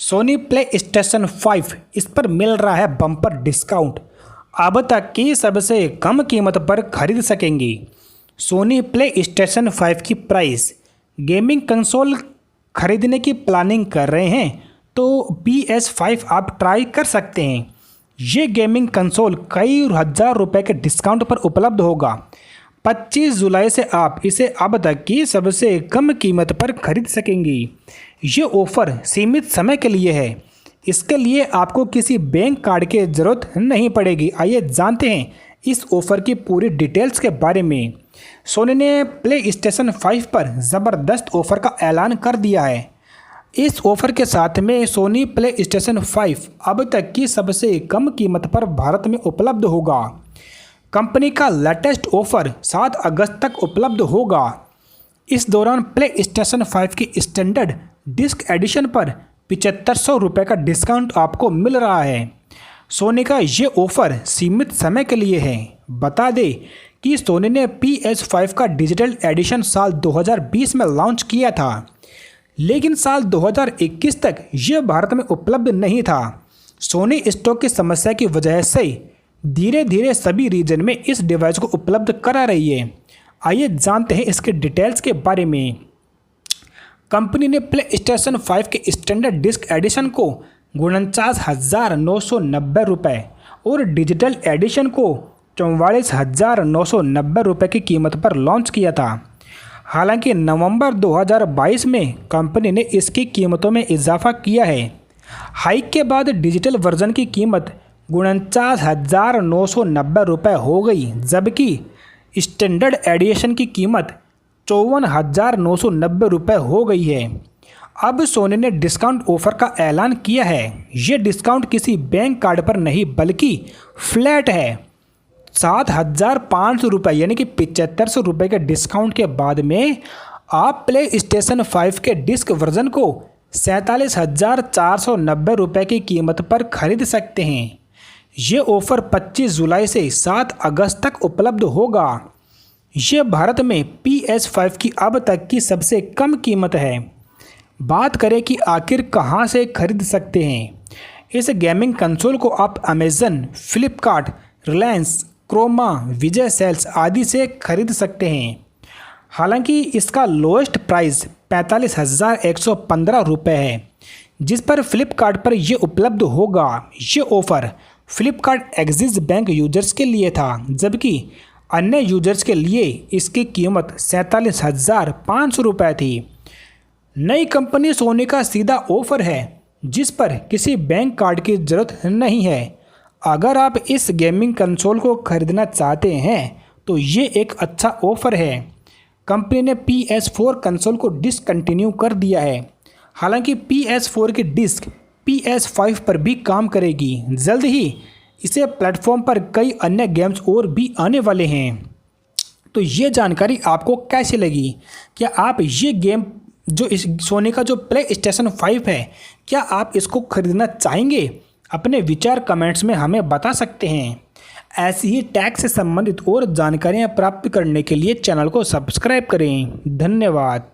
Sony play station 5 इस पर मिल रहा है बम्पर डिस्काउंट। अब तक की सबसे कम कीमत पर खरीद सकेंगे। सोनी प्ले स्टेशन 5 की प्राइस। गेमिंग कंसोल खरीदने की प्लानिंग कर रहे हैं तो PS5 आप ट्राई कर सकते हैं। ये गेमिंग कंसोल कई हज़ार रुपए के डिस्काउंट पर उपलब्ध होगा। 25 जुलाई से आप इसे अब तक की सबसे कम कीमत पर खरीद सकेंगे। ये ऑफ़र सीमित समय के लिए है। इसके लिए आपको किसी बैंक कार्ड की ज़रूरत नहीं पड़ेगी। आइए जानते हैं इस ऑफ़र की पूरी डिटेल्स के बारे में। सोनी ने प्ले स्टेशन 5 पर ज़बरदस्त ऑफ़र का ऐलान कर दिया है। इस ऑफ़र के साथ में सोनी प्ले स्टेशन 5 अब तक की सबसे कम कीमत पर भारत में उपलब्ध होगा। कंपनी का लेटेस्ट ऑफ़र 7 अगस्त तक उपलब्ध होगा। इस दौरान प्ले स्टेशन 5 की स्टैंडर्ड डिस्क एडिशन पर 7500 रुपये का डिस्काउंट आपको मिल रहा है। सोनी का ये ऑफ़र सीमित समय के लिए है। बता दें कि सोनी ने PS5 का डिजिटल एडिशन साल 2020 में लॉन्च किया था, लेकिन साल 2021 तक यह भारत में उपलब्ध नहीं था। सोनी स्टॉक की समस्या की वजह से धीरे धीरे सभी रीजन में इस डिवाइस को उपलब्ध करा रही है। आइए जानते हैं इसके डिटेल्स के बारे में। कंपनी ने प्ले स्टेशन 5 के स्टैंडर्ड डिस्क एडिशन को 49,990 रुपये और डिजिटल एडिशन को 44,990 रुपये की कीमत पर लॉन्च किया था। हालांकि नवंबर 2022 में कंपनी ने इसकी कीमतों में इजाफा किया है। हाइक के बाद डिजिटल वर्जन की कीमत 49,990 रुपये हो गई, जबकि स्टैंडर्ड एडिशन की कीमत 54,990 रुपये हो गई है। अब सोनी ने डिस्काउंट ऑफ़र का ऐलान किया है। ये डिस्काउंट किसी बैंक कार्ड पर नहीं बल्कि फ्लैट है। 7,500 रुपये यानी कि 7500 रुपये के डिस्काउंट के बाद में आप प्ले स्टेशन 5 के डिस्क वर्जन को 47,490 रुपये की कीमत पर खरीद सकते हैं। ये ऑफ़र 25 जुलाई से 7 अगस्त तक उपलब्ध होगा। ये भारत में PS5 की अब तक की सबसे कम कीमत है। बात करें कि आखिर कहां से खरीद सकते हैं। इस गेमिंग कंसोल को आप अमेज़न, फ्लिपकार्ट, रिलायंस, क्रोमा, विजय सेल्स आदि से खरीद सकते हैं। हालांकि इसका लोएस्ट प्राइस 45,115 रुपये है, जिस पर फ्लिपकार्ट पर यह उपलब्ध होगा। ये offer Flipkart axis bank users के लिए था, जबकि अन्य यूजर्स के लिए इसकी कीमत 47,500 रुपये थी। नई कंपनी सोनी का सीधा ऑफ़र है, जिस पर किसी बैंक कार्ड की ज़रूरत नहीं है। अगर आप इस गेमिंग कंसोल को खरीदना चाहते हैं तो ये एक अच्छा ऑफ़र है। कंपनी ने PS4 कंसोल को डिसकंटिन्यू कर दिया है। हालांकि PS4 की डिस्क PS5 पर भी काम करेगी। जल्द ही इसे प्लेटफॉर्म पर कई अन्य गेम्स और भी आने वाले हैं। तो ये जानकारी आपको कैसी लगी? क्या आप ये गेम जो इस सोनी का जो प्ले स्टेशन 5 है, क्या आप इसको खरीदना चाहेंगे? अपने विचार कमेंट्स में हमें बता सकते हैं। ऐसी ही टैग से संबंधित और जानकारियाँ प्राप्त करने के लिए चैनल को सब्सक्राइब करें। धन्यवाद।